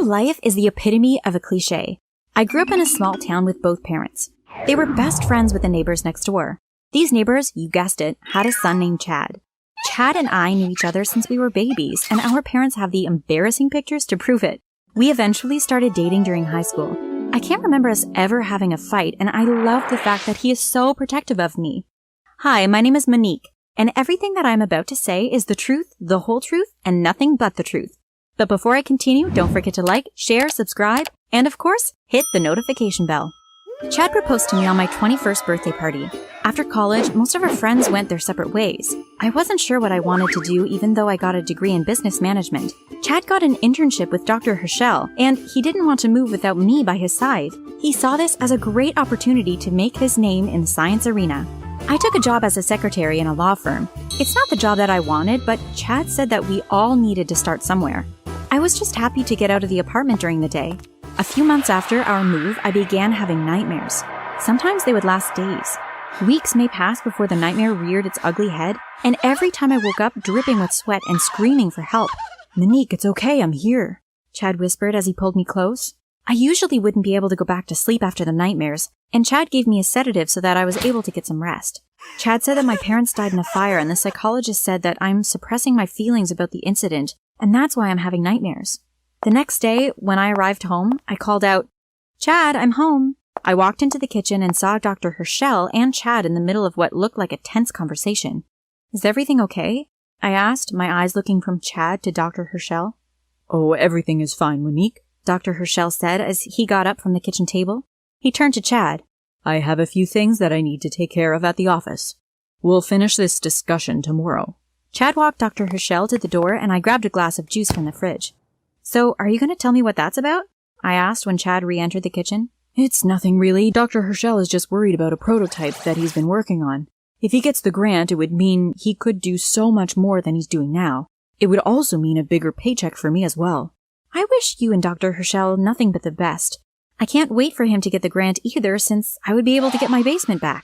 life is the epitome of a cliché. I grew up in a small town with both parents. They were best friends with the neighbors next door. These neighbors, you guessed it, had a son named Chad. Chad and I knew each other since we were babies, and our parents have the embarrassing pictures to prove it. We eventually started dating during high school. I can't remember us ever having a fight, and I love the fact that he is so protective of me. Hi, my name is 𝗪𝗡𝗍, and everything that I'm about to say is the truth, the whole truth, and nothing but the truth. But before I continue, don't forget to like, share, subscribe, and of course, hit the notification bell. Chad proposed to me on my 21st birthday party. After college, most of our friends went their separate ways. I wasn't sure what I wanted to do even though I got a degree in business management. Chad got an internship with Dr. 𝗕𝗓𝗖𝗢𝗑𝗠, and he didn't want to move without me by his side. He saw this as a great opportunity to make his name in the science arena. I took a job as a secretary in a law firm. It's not the job that I wanted, but Chad said that we all needed to start somewhere. I was just happy to get out of the apartment during the day. A few months after our move, I began having nightmares. Sometimes they would last days. Weeks may pass before the nightmare reared its ugly head, and every time I woke up dripping with sweat and screaming for help. 𝗪𝗡𝗍𝗓, it's okay, I'm here, Chad whispered as he pulled me close. I usually wouldn't be able to go back to sleep after the nightmares, and Chad gave me a sedative so that I was able to get some rest. Chad said that my parents died in a fire, and the psychologist said that I'm suppressing my feelings about the incident, and that's why I'm having nightmares. The next day, when I arrived home, I called out, "Chad, I'm home." I walked into the kitchen and saw Dr. 𝗕𝗓𝗖𝗓𝗑𝗠 and Chad in the middle of what looked like a tense conversation. "Is everything okay?" I asked, my eyes looking from Chad to Dr. 𝗕𝗓𝗖𝗓𝗑𝗠. "Oh, everything is fine, 𝗪𝗡𝗍𝗓𝗧, Dr. 𝗕𝗓𝗓𝗑𝗠 said as he got up from the kitchen table. He turned to Chad. "I have a few things that I need to take care of at the office. We'll finish this discussion tomorrow." Chad walked Dr. 𝗕𝗓𝗖𝗓𝗑𝗠 to the door, and I grabbed a glass of juice from the fridge. "So, are you going to tell me what that's about?" I asked when Chad re-entered the kitchen. "It's nothing really. Dr. 𝗕𝗓𝗖𝗓𝗑𝗠 is just worried about a prototype that he's been working on. If he gets the grant, it would mean he could do so much more than he's doing now. It would also mean a bigger paycheck for me as well." I wish you and Dr. 𝗕𝗓𝗖𝗓𝗑𝗠 nothing but the best. I can't wait for him to get the grant either, since I would be able to get my basement back.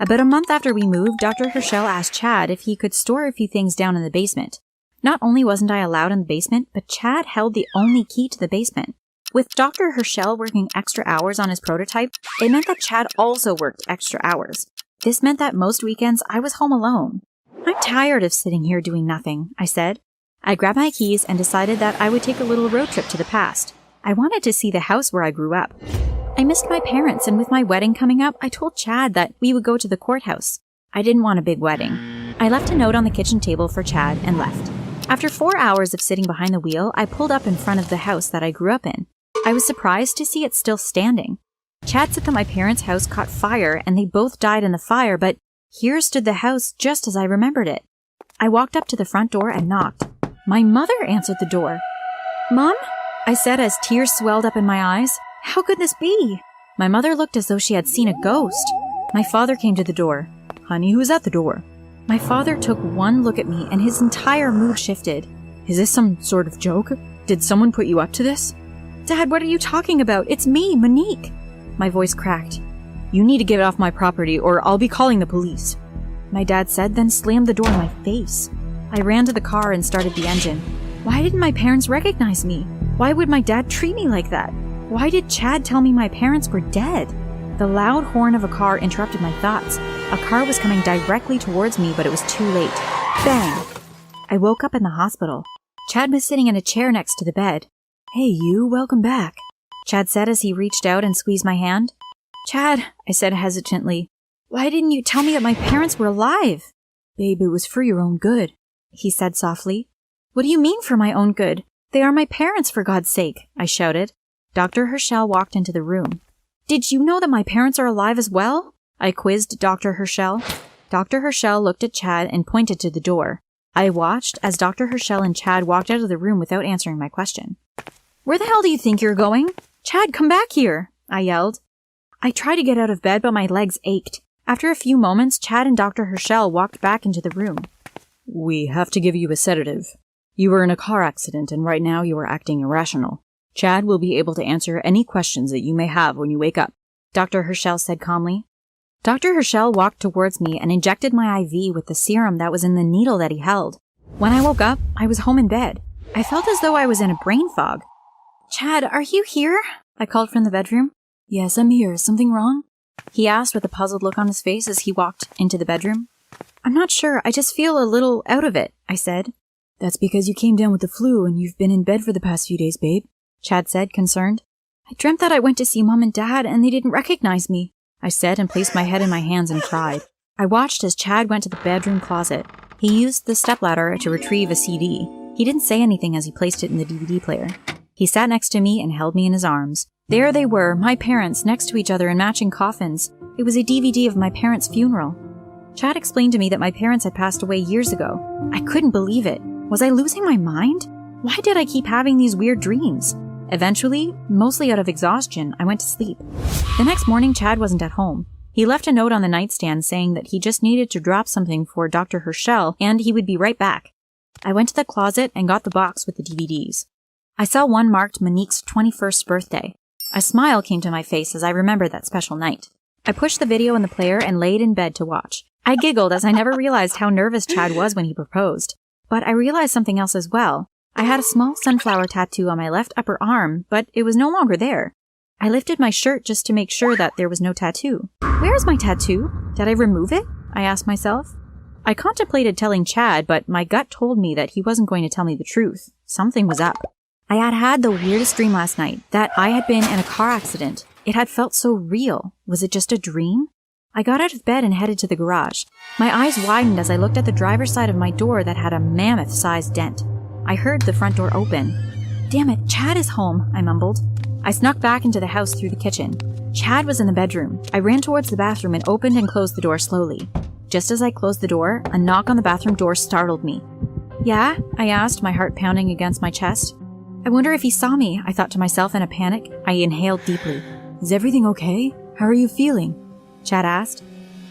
About a month after we moved, Dr. 𝗕𝗓𝗖𝗓𝗑𝗠 asked Chad if he could store a few things down in the basement. Not only wasn't I allowed in the basement, but Chad held the only key to the basement. With Dr. 𝗕𝗓𝗖𝗓𝗑𝗠 working extra hours on his prototype, it meant that Chad also worked extra hours. This meant that most weekends I was home alone. "I'm tired of sitting here doing nothing," I said. I grabbed my keys and decided that I would take a little road trip to the past. I wanted to see the house where I grew up. I missed my parents, and with my wedding coming up, I told Chad that we would go to the courthouse. I didn't want a big wedding. I left a note on the kitchen table for Chad and left. After 4 hours of sitting behind the wheel, I pulled up in front of the house that I grew up in. I was surprised to see it still standing. Chad said that my parents' house caught fire and they both died in the fire, but here stood the house just as I remembered it. I walked up to the front door and knocked. My mother answered the door. "Mom?" I said as tears swelled up in my eyes. "How could this be?" My mother looked as though she had seen a ghost. My father came to the door. "Honey, who's at the door?" My father took one look at me and his entire mood shifted. "Is this some sort of joke? Did someone put you up to this?" "Dad, what are you talking about? It's me, 𝗪𝗡𝗍𝗓𝗑𝗠." My voice cracked. "You need to get off my property or I'll be calling the police," my dad said, then slammed the door in my face. I ran to the car and started the engine. Why didn't my parents recognize me? Why would my dad treat me like that? Why did Chad tell me my parents were dead? The loud horn of a car interrupted my thoughts. A car was coming directly towards me, but it was too late. Bang! I woke up in the hospital. Chad was sitting in a chair next to the bed. "Hey you, welcome back," Chad said as he reached out and squeezed my hand. "Chad," I said hesitantly, "why didn't you tell me that my parents were alive?" "Babe, it was for your own good," he said softly. "What do you mean for my own good? They are my parents, for God's sake," I shouted. Dr. 𝗕𝗓𝗖𝗓𝗑𝗠 walked into the room. "Did you know that my parents are alive as well?" I quizzed Dr. 𝗕𝗓𝗓𝗑𝗠. Dr. 𝗕𝗓𝗓𝗑𝗠 looked at Chad and pointed to the door. I watched as Dr. 𝗕𝗓𝗓𝗑𝗠 and Chad walked out of the room without answering my question. "Where the hell do you think you're going? Chad, come back here!" I yelled. I tried to get out of bed, but my legs ached. After a few moments, Chad and Dr. 𝗕𝗓𝗓𝗑𝗠 walked back into the room. "We have to give you a sedative. You were in a car accident, and right now you are acting irrational. Chad will be able to answer any questions that you may have when you wake up," Dr. 𝗕𝗓𝗑𝗠 said calmly. Dr. 𝗕𝗓𝗑𝗠 walked towards me and injected my IV with the serum that was in the needle that he held. When I woke up, I was home in bed. I felt as though I was in a brain fog. Chad, are you here? I called from the bedroom. Yes, I'm here. Is something wrong? He asked with a puzzled look on his face as he walked into the bedroom. I'm not sure. I just feel a little out of it, I said. That's because you came down with the flu and you've been in bed for the past few days, babe, Chad said, concerned. I dreamt that I went to see Mom and Dad and they didn't recognize me, I said and placed my head in my hands and cried. I watched as Chad went to the bedroom closet. He used the stepladder to retrieve a CD. He didn't say anything as he placed it in the DVD player. He sat next to me and held me in his arms. There they were, my parents, next to each other in matching coffins. It was a DVD of my parents' funeral. Chad explained to me that my parents had passed away years ago. I couldn't believe it. Was I losing my mind? Why did I keep having these weird dreams? Eventually, mostly out of exhaustion, I went to sleep. The next morning, Chad wasn't at home. He left a note on the nightstand saying that he just needed to drop something for Dr. 𝗕𝗏𝗖𝗎 and he would be right back. I went to the closet and got the box with the DVDs. I saw one marked Monique's 21st birthday. A smile came to my face as I remembered that special night. I pushed the video in the player and laid in bed to watch. I giggled as I never realized how nervous Chad was when he proposed. But I realized something else as well. I had a small sunflower tattoo on my left upper arm, but it was no longer there. I lifted my shirt just to make sure that there was no tattoo. Where is my tattoo? Did I remove it? I asked myself. I contemplated telling Chad, but my gut told me that he wasn't going to tell me the truth. Something was up. I had had the weirdest dream last night, that I had been in a car accident. It had felt so real. Was it just a dream? I got out of bed and headed to the garage. My eyes widened as I looked at the driver's side of my door that had a mammoth-sized dent. I heard the front door open. Damn it, Chad is home, I mumbled. I snuck back into the house through the kitchen. Chad was in the bedroom. I ran towards the bathroom and opened and closed the door slowly. Just as I closed the door, a knock on the bathroom door startled me. Yeah? I asked, my heart pounding against my chest. I wonder if he saw me, I thought to myself in a panic. I inhaled deeply. Is everything okay? How are you feeling? Chad asked.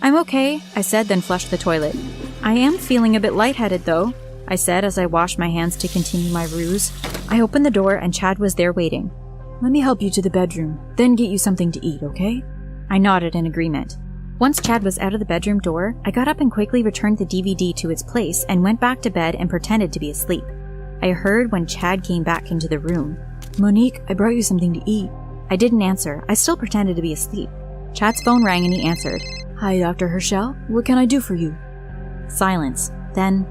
I'm okay, I said, then flushed the toilet. I am feeling a bit lightheaded, though, I said as I washed my hands to continue my ruse. I opened the door and Chad was there waiting. Let me help you to the bedroom, then get you something to eat, okay? I nodded in agreement. Once Chad was out of the bedroom door, I got up and quickly returned the DVD to its place and went back to bed and pretended to be asleep. I heard when Chad came back into the room. Monique, I brought you something to eat. I didn't answer. I still pretended to be asleep. Chad's phone rang and he answered. Hi, Dr. 𝗕𝗏𝗖𝗎𝗓. What can I do for you? Silence. Then,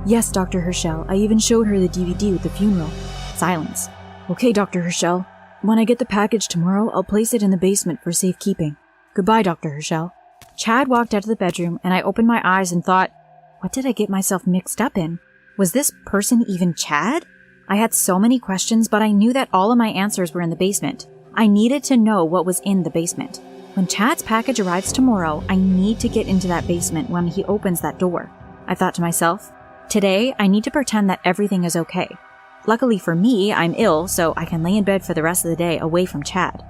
yes, Dr. 𝗕𝗏𝗖𝗎𝗓. I even showed her the DVD with the funeral. Silence. Okay, Dr. 𝗕𝗏𝗖𝗎𝗓. When I get the package tomorrow, I'll place it in the basement for safekeeping. Goodbye, Dr. 𝗕𝗏𝗖𝗎𝗓. Chad walked out of the bedroom and I opened my eyes and thought, what did I get myself mixed up in? Was this person even Chad? I had so many questions, but I knew that all of my answers were in the basement. I needed to know what was in the basement. When Chad's package arrives tomorrow, I need to get into that basement when he opens that door. I thought to myself, today I need to pretend that everything is okay. Luckily for me, I'm ill, so I can lay in bed for the rest of the day away from Chad.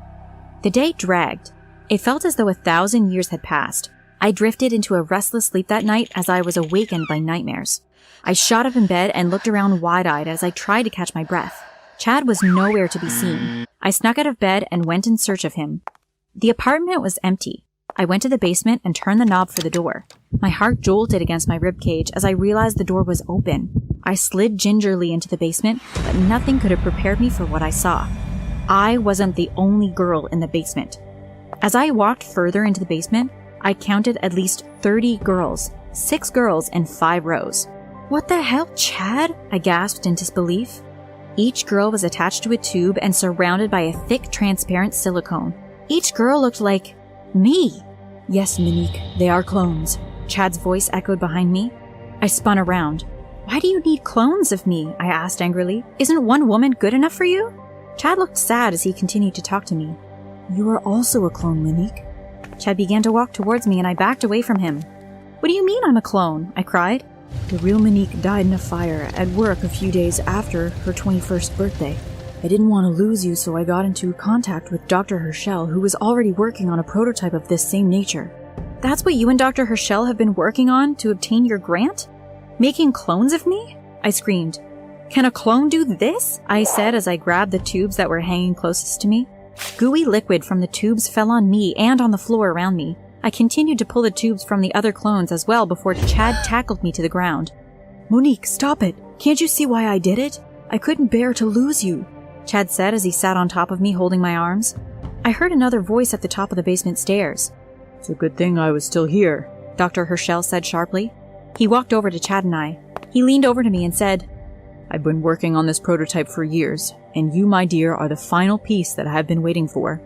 The day dragged. It felt as though 1,000 years had passed. I drifted into a restless sleep that night as I was awakened by nightmares. I shot up in bed and looked around wide-eyed as I tried to catch my breath. Chad was nowhere to be seen. I snuck out of bed and went in search of him. The apartment was empty. I went to the basement and turned the knob for the door. My heart jolted against my ribcage as I realized the door was open. I slid gingerly into the basement, but nothing could have prepared me for what I saw. I wasn't the only girl in the basement. As I walked further into the basement, I counted at least 30 girls, 6 girls in 5 rows. What the hell, Chad? I gasped in disbelief. Each girl was attached to a tube and surrounded by a thick, transparent silicone. Each girl looked like me. Yes, Monique, they are clones. Chad's voice echoed behind me. I spun around. Why do you need clones of me? I asked angrily. Isn't one woman good enough for you? Chad looked sad as he continued to talk to me. You are also a clone, Monique. Chad began to walk towards me and I backed away from him. What do you mean I'm a clone? I cried. The real Monique died in a fire at work a few days after her 21st birthday. I didn't want to lose you, so I got into contact with Dr. 𝗕𝗏𝗖𝗎𝗓, who was already working on a prototype of this same nature. That's what you and Dr. 𝗕𝗏𝗖𝗓 have been working on to obtain your grant? Making clones of me? I screamed. Can a clone do this? I said as I grabbed the tubes that were hanging closest to me. Gooey liquid from the tubes fell on me and on the floor around me. I continued to pull the tubes from the other clones as well before Chad tackled me to the ground. Monique, stop it! Can't you see why I did it? I couldn't bear to lose you. Chad said as he sat on top of me holding my arms. I heard another voice at the top of the basement stairs. It's a good thing I was still here, Dr. 𝗕𝗟𝗖𝗢𝗠𝗘 said sharply. He walked over to Chad and I. He leaned over to me and said, I've been working on this prototype for years, and you, my dear, are the final piece that I have been waiting for.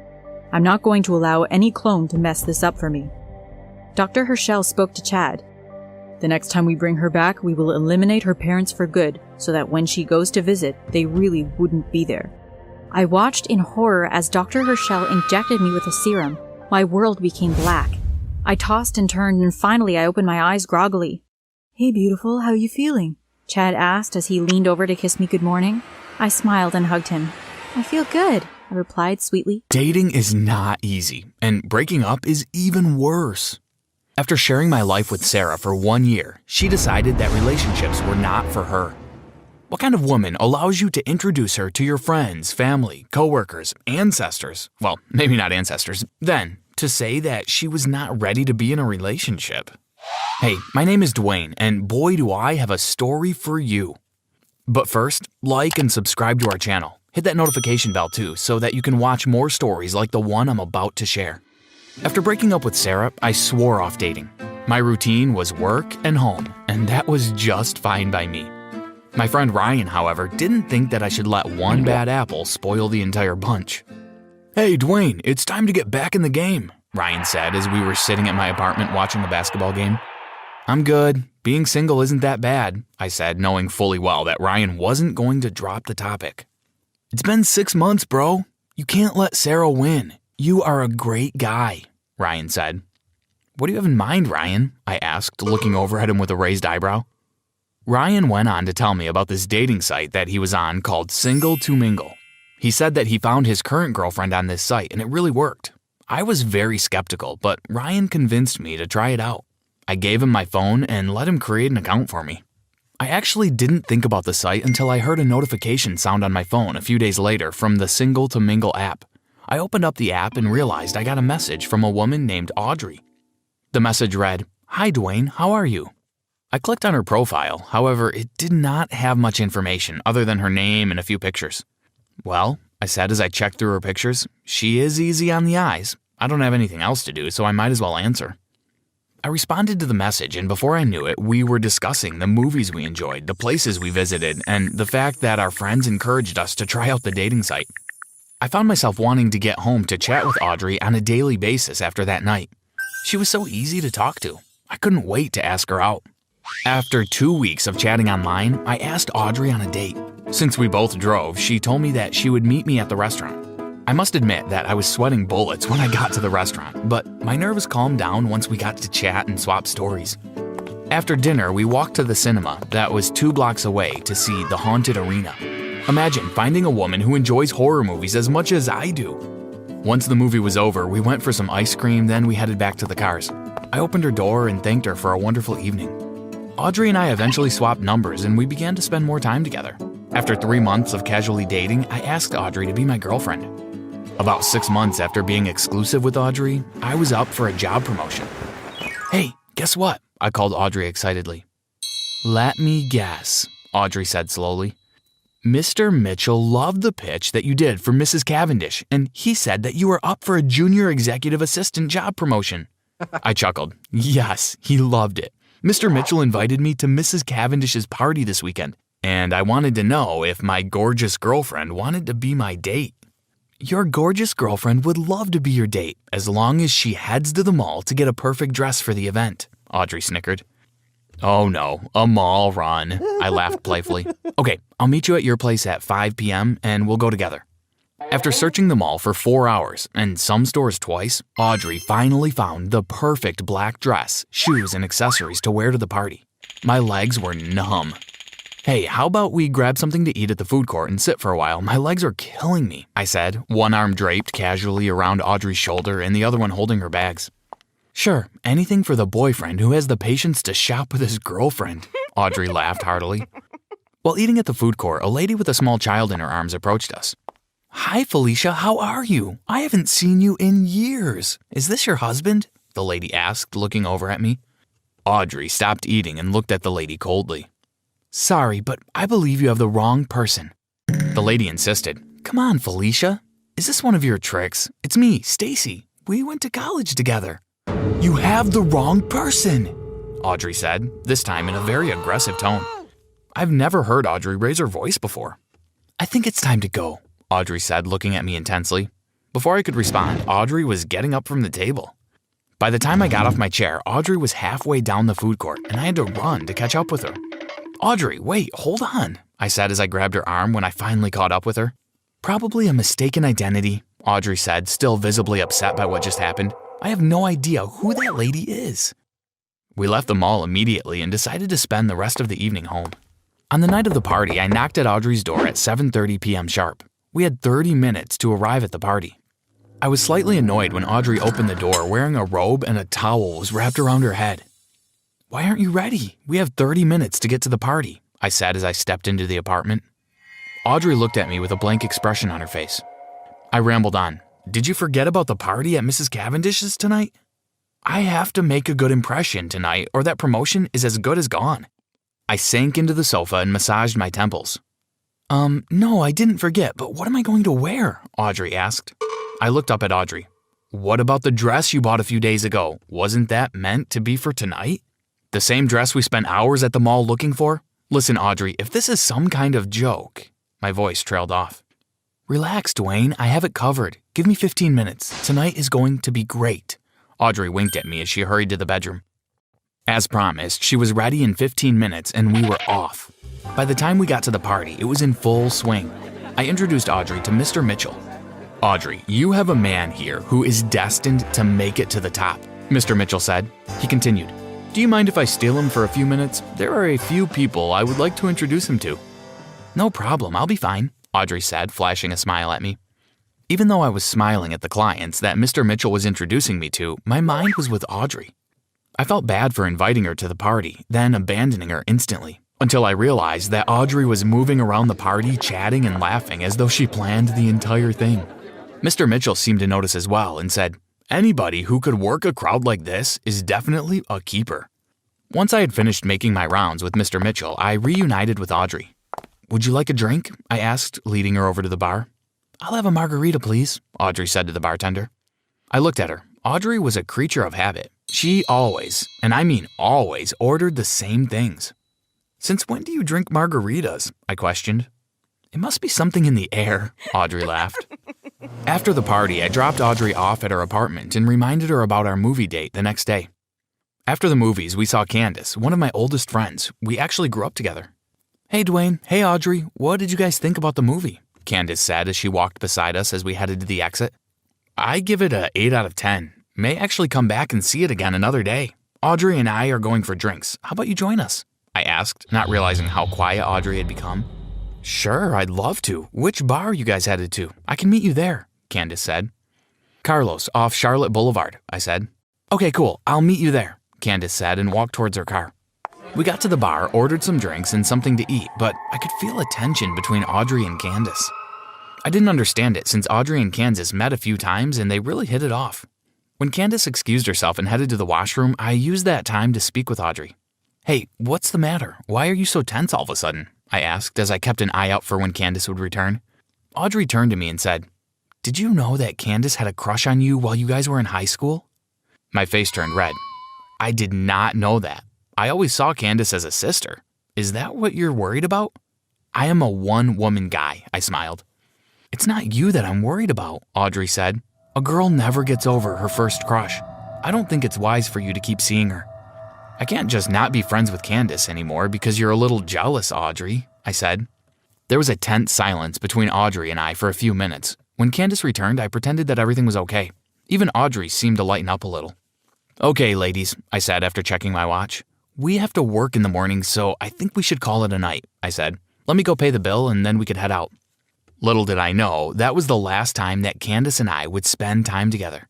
I'm not going to allow any clone to mess this up for me. Dr. 𝗕𝗟𝗖𝗢𝗠𝗘 spoke to Chad. The next time we bring her back, we will eliminate her parents for good, so that when she goes to visit, they really wouldn't be there. I watched in horror as Dr. 𝗕𝗟𝗖𝗢𝗠𝗘 injected me with a serum. My world became black. I tossed and turned, and finally I opened my eyes groggily. Hey, beautiful, how you feeling? Chad asked as he leaned over to kiss me good morning. I smiled and hugged him. I feel good, I replied sweetly. Dating is not easy, and breaking up is even worse. After sharing my life with Sarah for 1 year, she decided that relationships were not for her. What kind of woman allows you to introduce her to your friends, family, coworkers, ancestors? Well, maybe not ancestors. Then, to say that she was not ready to be in a relationship. Hey, my name is Dwayne, and boy do I have a story for you. But first, like and subscribe to our channel. Hit that notification bell too, so that you can watch more stories like the one I'm about to share. After breaking up with Sarah, I swore off dating. My routine was work and home, and that was just fine by me. My friend Ryan, however, didn't think that I should let one bad apple spoil the entire bunch. Hey, Dwayne, it's time to get back in the game, Ryan said as we were sitting at my apartment watching a basketball game. I'm good. Being single isn't that bad, I said, knowing fully well that Ryan wasn't going to drop the topic. It's been 6 months, bro. You can't let Sarah win. You are a great guy, Ryan said. What do you have in mind, Ryan? I asked, looking over at him with a raised eyebrow. Ryan went on to tell me about this dating site that he was on called Single to Mingle. He said that he found his current girlfriend on this site and it really worked. I was very skeptical, but Ryan convinced me to try it out. I gave him my phone and let him create an account for me. I actually didn't think about the site until I heard a notification sound on my phone a few days later from the Single to Mingle app. I opened up the app and realized I got a message from a woman named Audrey. The message read, "Hi Dwayne, how are you?" I clicked on her profile, however, it did not have much information other than her name and a few pictures. Well, I said as I checked through her pictures, she is easy on the eyes. I don't have anything else to do, so I might as well answer. I responded to the message, and before I knew it, we were discussing the movies we enjoyed, the places we visited, and the fact that our friends encouraged us to try out the dating site. I found myself wanting to get home to chat with Audrey on a daily basis after that night. She was so easy to talk to. I couldn't wait to ask her out. After 2 weeks of chatting online, I asked Audrey on a date. Since we both drove, she told me that she would meet me at the restaurant. I must admit that I was sweating bullets when I got to the restaurant, but my nerves calmed down once we got to chat and swap stories. After dinner, we walked to the cinema that was 2 blocks away to see The Haunted Arena. Imagine finding a woman who enjoys horror movies as much as I do. Once the movie was over, we went for some ice cream, then we headed back to the cars. I opened her door and thanked her for a wonderful evening. Audrey and I eventually swapped numbers and we began to spend more time together. After 3 months of casually dating, I asked Audrey to be my girlfriend. About 6 months after being exclusive with Audrey, I was up for a job promotion. Hey, guess what? I called Audrey excitedly. Let me guess, Audrey said slowly. Mr. Mitchell loved the pitch that you did for Mrs. Cavendish, and he said that you were up for a junior executive assistant job promotion. I chuckled. Yes, he loved it. Mr. Mitchell invited me to Mrs. Cavendish's party this weekend, and I wanted to know if my gorgeous girlfriend wanted to be my date. Your gorgeous girlfriend would love to be your date, as long as she heads to the mall to get a perfect dress for the event, Audrey snickered. Oh no, a mall run, I laughed playfully. Okay, I'll meet you at your place at 5 p.m. and we'll go together. After searching the mall for 4 hours and some stores twice, Audrey finally found the perfect black dress, shoes, and accessories to wear to the party. My legs were numb. Hey, how about we grab something to eat at the food court and sit for a while? My legs are killing me, I said, one arm draped casually around Audrey's shoulder and the other one holding her bags. Sure, anything for the boyfriend who has the patience to shop with his girlfriend, Audrey laughed heartily. While eating at the food court, a lady with a small child in her arms approached us. Hi, Felicia, how are you? I haven't seen you in years. Is this your husband? The lady asked, looking over at me. Audrey stopped eating and looked at the lady coldly. Sorry, but I believe you have the wrong person. The lady insisted. Come on, Felicia. Is this one of your tricks? It's me, Stacy. We went to college together. You have the wrong person, Audrey said, this time in a very aggressive tone. I've never heard Audrey raise her voice before. I think it's time to go, Audrey said, looking at me intensely. Before I could respond, Audrey was getting up from the table. By the time I got off my chair, Audrey was halfway down the food court, and I had to run to catch up with her. Audrey, wait, hold on, I said as I grabbed her arm when I finally caught up with her. Probably a mistaken identity, Audrey said, still visibly upset by what just happened. I have no idea who that lady is. We left the mall immediately and decided to spend the rest of the evening home. On the night of the party, I knocked at Audrey's door at 7:30 p.m. sharp. We had 30 minutes to arrive at the party. I was slightly annoyed when Audrey opened the door wearing a robe and a towel was wrapped around her head. Why aren't you ready? We have 30 minutes to get to the party, I said as I stepped into the apartment. Audrey looked at me with a blank expression on her face. I rambled on. Did you forget about the party at Mrs. Cavendish's tonight? I have to make a good impression tonight or that promotion is as good as gone. I sank into the sofa and massaged my temples. No, I didn't forget, but what am I going to wear? Audrey asked. I looked up at Audrey. What about the dress you bought a few days ago? Wasn't that meant to be for tonight? The same dress we spent hours at the mall looking for? Listen, Audrey, if this is some kind of joke... My voice trailed off. Relax, Dwayne, I have it covered. Give me 15 minutes. Tonight is going to be great. Audrey winked at me as she hurried to the bedroom. As promised, she was ready in 15 minutes and we were off. By the time we got to the party, it was in full swing. I introduced Audrey to Mr. Mitchell. Audrey, you have a man here who is destined to make it to the top, Mr. Mitchell said. He continued, do you mind if I steal him for a few minutes? There are a few people I would like to introduce him to. No problem, I'll be fine, Audrey said, flashing a smile at me. Even though I was smiling at the clients that Mr. Mitchell was introducing me to, my mind was with Audrey. I felt bad for inviting her to the party, then abandoning her instantly, until I realized that Audrey was moving around the party, chatting and laughing as though she planned the entire thing. Mr. Mitchell seemed to notice as well and said, anybody who could work a crowd like this is definitely a keeper. Once I had finished making my rounds with Mr. Mitchell, I reunited with Audrey. Would you like a drink? I asked, leading her over to the bar. I'll have a margarita, please, Audrey said to the bartender. I looked at her. Audrey was a creature of habit. She always, and I mean always, ordered the same things. Since when do you drink margaritas? I questioned. It must be something in the air, Audrey laughed. After the party, I dropped Audrey off at her apartment and reminded her about our movie date the next day. After the movies, we saw Candace, one of my oldest friends. We actually grew up together. Hey, Dwayne. Hey, Audrey. What did you guys think about the movie? Candace said as she walked beside us as we headed to the exit. I give it a 8 out of 10. May actually come back and see it again another day. Audrey and I are going for drinks. How about you join us? I asked, not realizing how quiet Audrey had become. Sure, I'd love to. Which bar are you guys headed to? I can meet you there, Candace said. Carlos, off Charlotte Boulevard, I said. Okay, cool. I'll meet you there, Candace said and walked towards her car. We got to the bar, ordered some drinks and something to eat, but I could feel a tension between Audrey and Candace. I didn't understand it since Audrey and Candace met a few times and they really hit it off. When Candace excused herself and headed to the washroom, I used that time to speak with Audrey. Hey, what's the matter? Why are you so tense all of a sudden? I asked as I kept an eye out for when Candace would return. Audrey turned to me and said, Did you know that Candace had a crush on you while you guys were in high school? My face turned red. I did not know that. I always saw Candace as a sister. Is that what you're worried about? I am a one-woman guy, I smiled. It's not you that I'm worried about, Audrey said. A girl never gets over her first crush. I don't think it's wise for you to keep seeing her. I can't just not be friends with Candace anymore because you're a little jealous, Audrey, I said. There was a tense silence between Audrey and I for a few minutes. When Candace returned, I pretended that everything was okay. Even Audrey seemed to lighten up a little. Okay, ladies, I said after checking my watch. We have to work in the morning, so I think we should call it a night, I said. Let me go pay the bill and then we could head out. Little did I know, that was the last time that Candace and I would spend time together.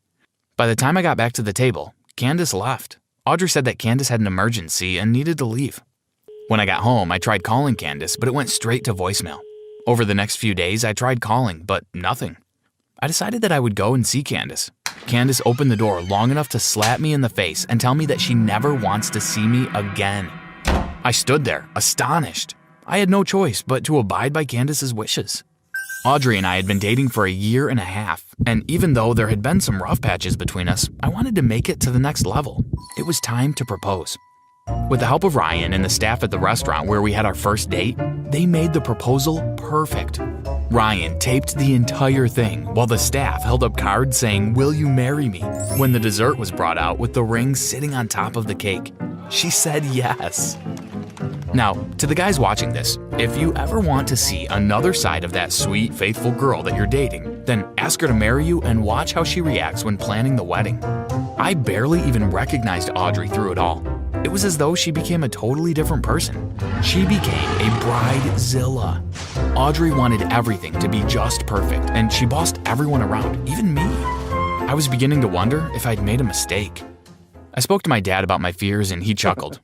By the time I got back to the table, Candace left. Audrey said that Candace had an emergency and needed to leave. When I got home, I tried calling Candace, but it went straight to voicemail. Over the next few days, I tried calling, but nothing. I decided that I would go and see Candace. Candace opened the door long enough to slap me in the face and tell me that she never wants to see me again. I stood there, astonished. I had no choice but to abide by Candace's wishes. Audrey and I had been dating for 1.5 years, and even though there had been some rough patches between us, I wanted to make it to the next level. It was time to propose. With the help of Ryan and the staff at the restaurant where we had our first date, they made the proposal perfect. Ryan taped the entire thing while the staff held up cards saying, "Will you marry me?" When the dessert was brought out with the ring sitting on top of the cake, she said yes. Now, to the guys watching this, if you ever want to see another side of that sweet, faithful girl that you're dating, then ask her to marry you and watch how she reacts when planning the wedding. I barely even recognized Audrey through it all. It was as though she became a totally different person. She became a bridezilla. Audrey wanted everything to be just perfect, and she bossed everyone around, even me. I was beginning to wonder if I'd made a mistake. I spoke to my dad about my fears, and he chuckled.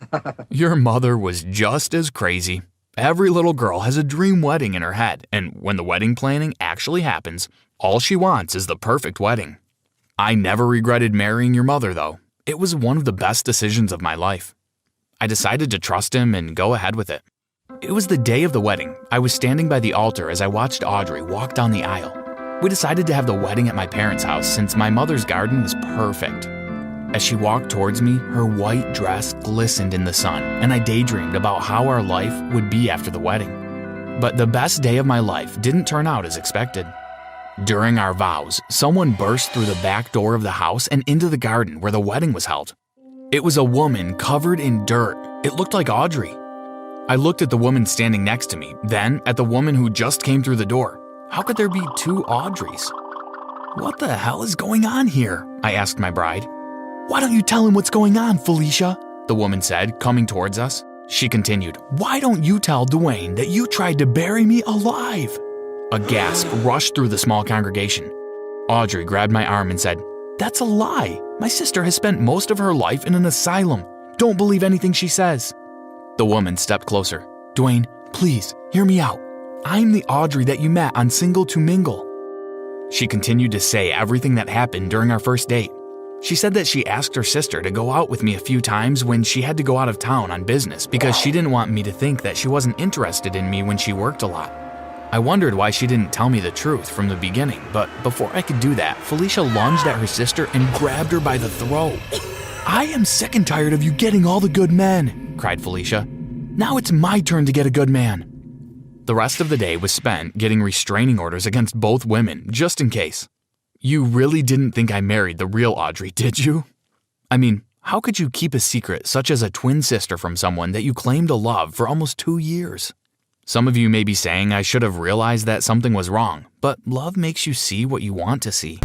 "Your mother was just as crazy. Every little girl has a dream wedding in her head, and when the wedding planning actually happens, all she wants is the perfect wedding." I never regretted marrying your mother, though. It was one of the best decisions of my life. I decided to trust him and go ahead with it. It was the day of the wedding. I was standing by the altar as I watched Audrey walk down the aisle. We decided to have the wedding at my parents' house since my mother's garden was perfect. As she walked towards me, her white dress glistened in the sun, and I daydreamed about how our life would be after the wedding. But the best day of my life didn't turn out as expected. During our vows, someone burst through the back door of the house and into the garden where the wedding was held. It was a woman covered in dirt. It looked like Audrey. I looked at the woman standing next to me, then at the woman who just came through the door. How could there be two Audreys? "What the hell is going on here?" I asked my bride. "Why don't you tell him what's going on, Felicia?" the woman said, coming towards us. She continued, "Why don't you tell Dwayne that you tried to bury me alive?" A gasp rushed through the small congregation. Audrey grabbed my arm and said, "That's a lie. My sister has spent most of her life in an asylum. Don't believe anything she says." The woman stepped closer. "Dwayne, please, hear me out. I'm the Audrey that you met on Single to Mingle." She continued to say everything that happened during our first date. She said that she asked her sister to go out with me a few times when she had to go out of town on business because she didn't want me to think that she wasn't interested in me when she worked a lot. I wondered why she didn't tell me the truth from the beginning, but before I could do that, Felicia lunged at her sister and grabbed her by the throat. "I am sick and tired of you getting all the good men," cried Felicia. "Now it's my turn to get a good man." The rest of the day was spent getting restraining orders against both women, just in case. You really didn't think I married the real Audrey, did you? I mean, how could you keep a secret such as a twin sister from someone that you claim to love for almost 2 years? Some of you may be saying I should have realized that something was wrong, but love makes you see what you want to see.